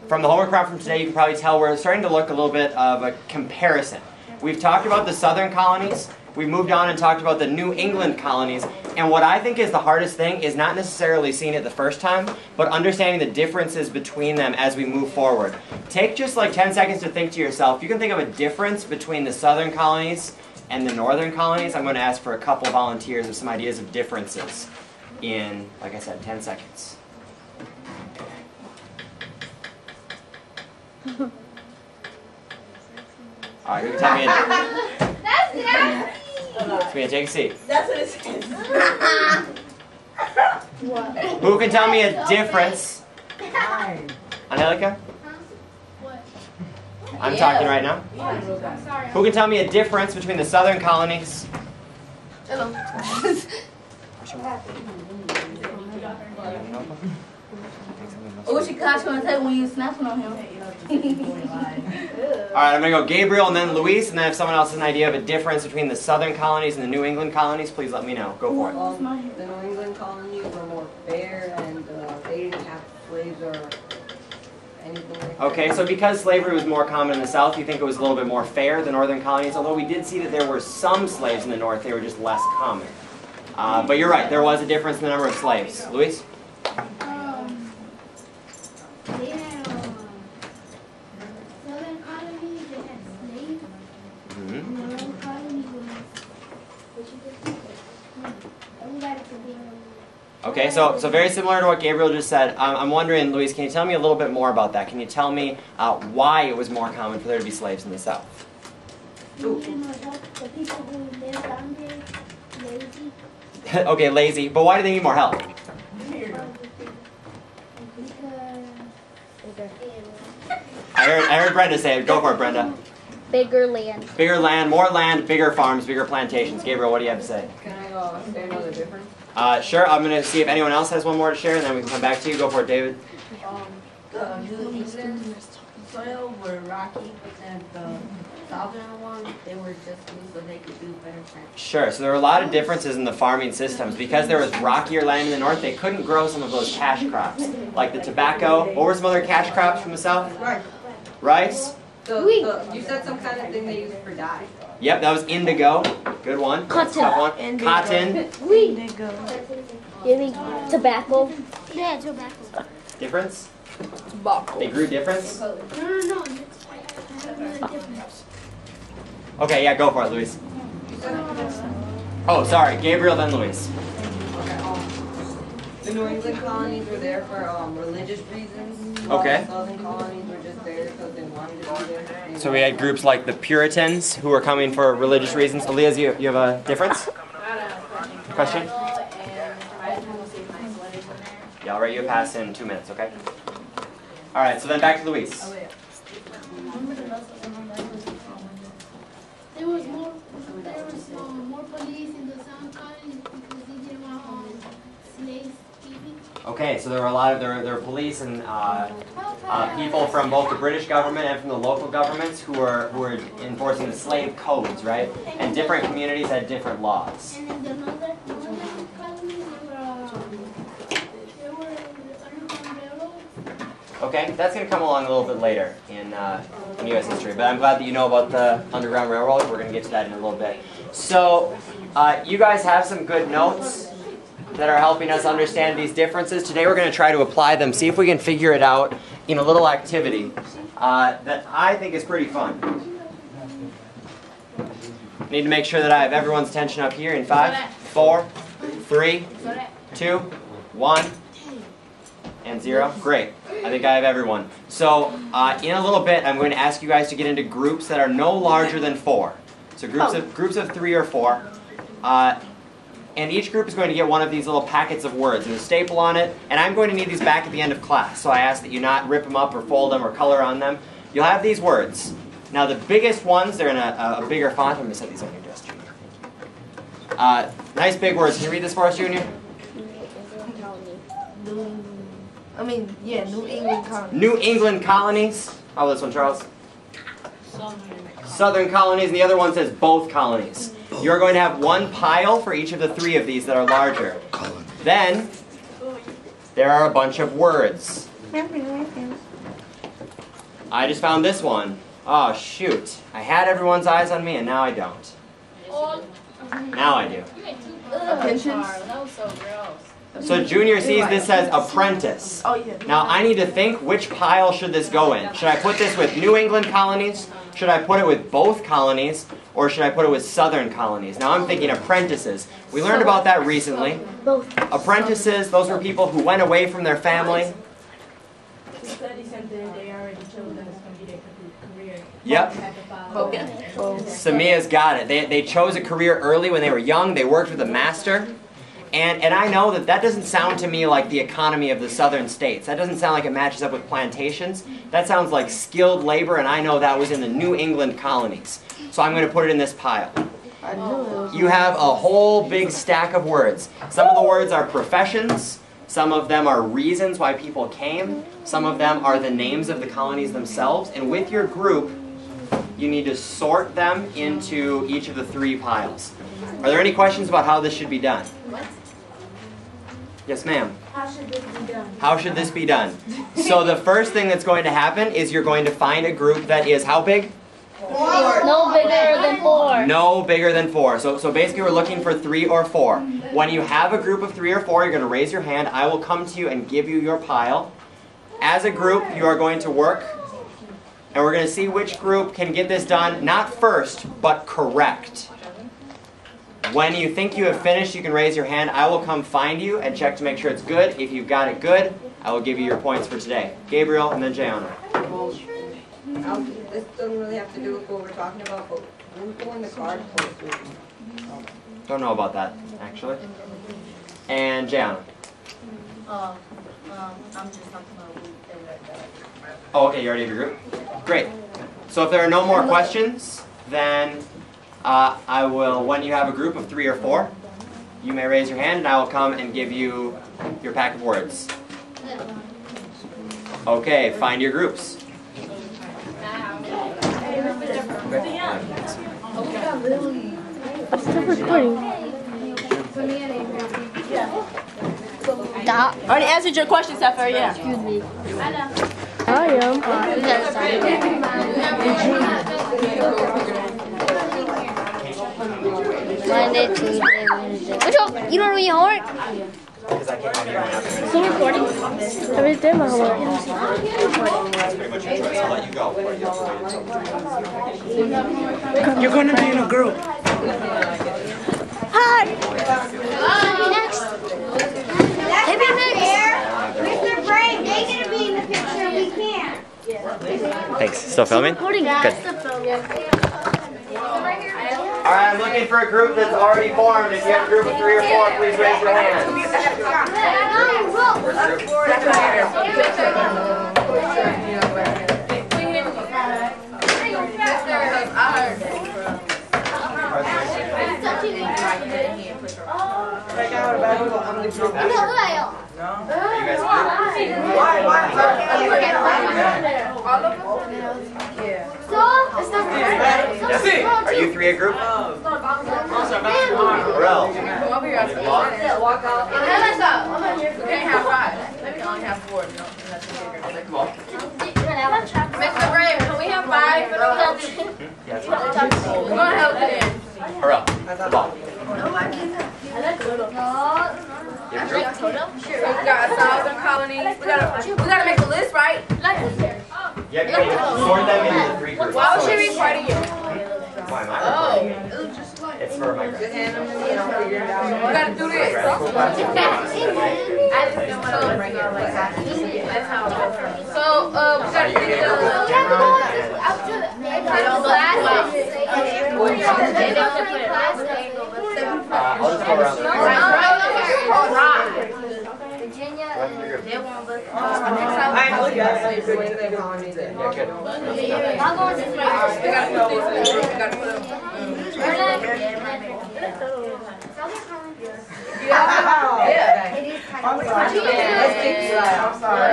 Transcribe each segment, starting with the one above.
from the homework prop from today, you can probably tell we're starting to look a little bit of a comparison. We've talked about the southern colonies. We moved on and talked about the New England colonies. And what I think is the hardest thing is not necessarily seeing it the first time, but understanding the differences between them as we move forward. Take just like 10 seconds to think to yourself. You can think of a difference between the southern colonies and the northern colonies. I'm going to ask for a couple volunteers of some ideas of differences in, like I said, 10 seconds. All right, who can tell me a That's nasty! Samia, take a seat. That's what it says. What? Who can tell me a difference? Angelica? What? I'm talking right now. I'm sorry. Who can tell me a difference between the southern colonies? Hello. What's your gosh gonna say when you snapping on him? Alright, I'm going to go Gabriel and then Luis, and then if someone else has an idea of a difference between the southern colonies and the New England colonies, please let me know. Go for it. The New England colonies were more fair, and they didn't have slaves or anything like that. Okay, so because slavery was more common in the South, you think it was a little bit more fair than northern colonies, although we did see that there were some slaves in the North, they were just less common. But you're right, there was a difference in the number of slaves. Luis? They had southern colony, they had slaves. Mm-hmm. Northern colony was everybody could be. Okay, so very similar to what Gabriel just said. I'm wondering, Luis, can you tell me a little bit more about that? Can you tell me why it was more common for there to be slaves in the South? The people who lived down there, lazy. Okay, lazy, but why do they need more help? I heard Brenda say it. Go for it, Brenda. Bigger land. Bigger land, bigger farms, bigger plantations. Gabriel, what do you have to say? Can I say another difference? Sure, I'm going to see if anyone else has one more to share, and then we can come back to you. Go for it, David. The New England soil were rocky, but then the southern ones, they were just loose so they could do better planting. Sure, so there were a lot of differences in the farming systems. Because there was rockier land in the north, they couldn't grow some of those cash crops, like the tobacco. What were some other cash crops from the south? Right. Rice? You said some kind of thing they used for dye. Yep, that was indigo. Good one. Cotton. Tough one. Cotton. You mean tobacco? Yeah, tobacco. Difference? They grew difference? No. Difference. Okay, yeah, go for it, Luis. Oh, sorry, Gabriel, then Luis. Okay, the New England colonies were there for religious reasons. Okay. The southern colonies were just there because they wanted to be there. So we had groups like the Puritans who were coming for religious reasons. Elias, you have a difference? Question? Yeah, I'll write you a pass in 2 minutes, okay? Alright, so then back to Luis. There was more police in the southern colonies because they didn't want slaves keeping. Okay, so there were a lot of there were police and people from both the British government and from the local governments who were enforcing the slave codes, right? And different communities had different laws. And in the northern colonies, they were underground railroads. Okay, that's going to come along a little bit later in U.S. history, but I'm glad that you know about the Underground Railroad. We're going to get to that in a little bit. So, you guys have some good notes that are helping us understand these differences. Today we're going to try to apply them, see if we can figure it out in a little activity that I think is pretty fun. Need to make sure that I have everyone's attention up here in 5, 4, 3, 2, 1, and 0. Great. I think I have everyone. So in a little bit, I'm going to ask you guys to get into groups that are no larger than 4. So groups of 3 or 4. And each group is going to get one of these little packets of words. There's a staple on it, and I'm going to need these back at the end of class. So I ask that you not rip them up or fold them or color on them. You'll have these words. Now the biggest ones, they're in a bigger font. I'm going to set these on your desk, Junior. Nice big words. Can you read this for us, Junior? New England colonies. New England colonies. How about this one, Charles? Southern colonies, and the other one says both colonies. You're going to have one pile for each of the 3 of these that are larger. Then, there are a bunch of words. I just found this one. Oh, shoot. I had everyone's eyes on me, and now I don't. Now I do. So Junior sees this says apprentice. Now I need to think, which pile should this go in? Should I put this with New England colonies? Should I put it with both colonies? Or should I put it with Southern colonies? Now I'm thinking apprentices. We learned about that recently. Both. Apprentices, those were people who went away from their family. Yep. Samia's got it. They chose a career early when they were young. They worked with a master. And I know that doesn't sound to me like the economy of the southern states. That doesn't sound like it matches up with plantations. That sounds like skilled labor, and I know that was in the New England colonies. So I'm going to put it in this pile. You have a whole big stack of words. Some of the words are professions. Some of them are reasons why people came. Some of them are the names of the colonies themselves. And with your group, you need to sort them into each of the 3 piles. Are there any questions about how this should be done? Yes, ma'am. How should this be done? How should this be done? So the first thing that's going to happen is you're going to find a group that is how big? 4. No bigger than 4. No bigger than 4. So basically we're looking for 3 or 4. When you have a group of 3 or 4, you're going to raise your hand. I will come to you and give you your pile. As a group, you are going to work, and we're going to see which group can get this done, not first, but correct. When you think you have finished, you can raise your hand. I will come find you and check to make sure it's good. If you've got it good, I will give you your points for today. Gabriel and then Jayana. This doesn't really have to do with what we're talking about, but who's doing the card posters? Don't know about that, actually. And Jayana. I'm just talking about that. Oh, okay, you already have your group? Great. So if there are no more questions, then I will, when you have a group of 3 or 4, you may raise your hand and I will come and give you your pack of words. Okay, find your groups. I'm still recording. Stop. Already answered your question, Sapphire, yeah. Excuse me. I am. Monday, Tuesday, Wednesday. Which one? You don't know your homework? Because I can't have you going after Still recording? I already did my homework. That's pretty much your choice. I'll let you go. Or you have to wait until You're going to be in a group. Hi. Next. Maybe next. Mr. Brehm, they gonna be in the picture. We can't. Thanks. Still filming? Recording. Good. Alright, I'm looking for a group that's already formed. If you have a group of 3 or 4, please raise your hands. Are you guys Are you 3 a group? Burrell. We can't have 5. We can only have 4. Mr. Brehm, can we have 5 for the culture? Yes. We're going to help it in. Burrell. The ball. You have a group? We got Southern colonies. We gotta make a list, right? Yeah, you can sort them into 3 groups. Why would she be part of you? Why am I recording? It's for my grade. We gotta do this. So, we gotta do I'll just go around. They won't listen. I know you guys. Yeah, good. I'll go with this way. We gotta put these in. We gotta put them. Yeah. I'm sorry. Let's take you out. I'm sorry.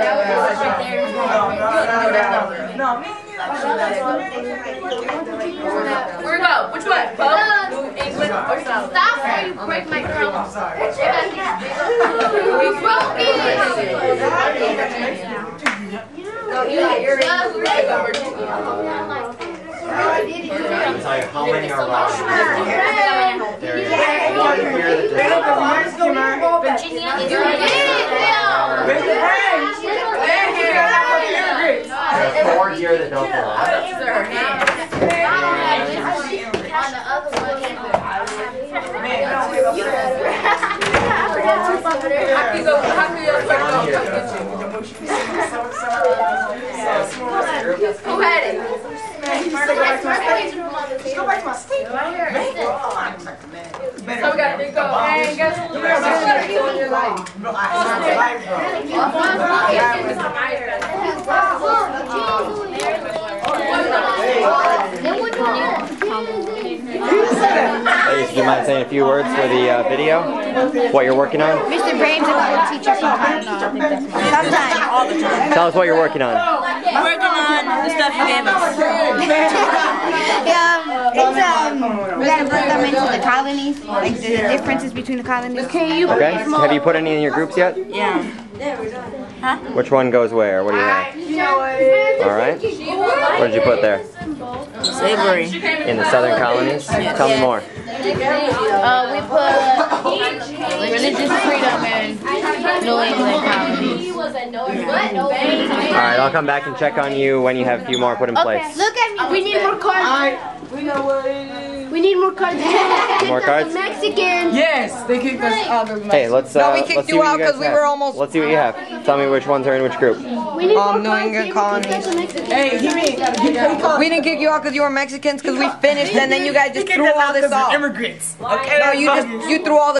No, me Where we go? Which way? Both? England or South? Stop before you break my crown. I'm sorry. We broke it. I'll tell you how many are wrong. There is one here that there are 4 here that don't belong. Who had it? Just go back to my state. So we got to go. Hey, guys, you guys are on your life. No, I Ladies, do you mind saying a few words for the video? What you're working on? Mr. Brahm's a good teacher sometimes. Sometimes. All the time. Tell us what you're working on. Working on the stuff you gave us. We gotta put them into the colonies, like the differences between the colonies. Okay. Have you put any in your groups yet? Yeah. Huh? Which one goes where? What do you have? All right. What did you put there? Slavery. In the southern colonies? Tell me more. We put religious freedom in New England colonies. Alright, I'll come back and check on you when you have a few more put in place. Look at me. We need more cards. We need more cards. More cards? Mexican. Yes, they kicked us out of Hey, let's No, we let's kicked see you what out guys 'cause we have. were almost- Let's see what you have. Tell me which ones are in which group. We need more New cards. England colonies. Hey, he We didn't kick you out because you were Mexicans because we finished and then you guys just threw all this off. Immigrants. Okay. No, you threw all the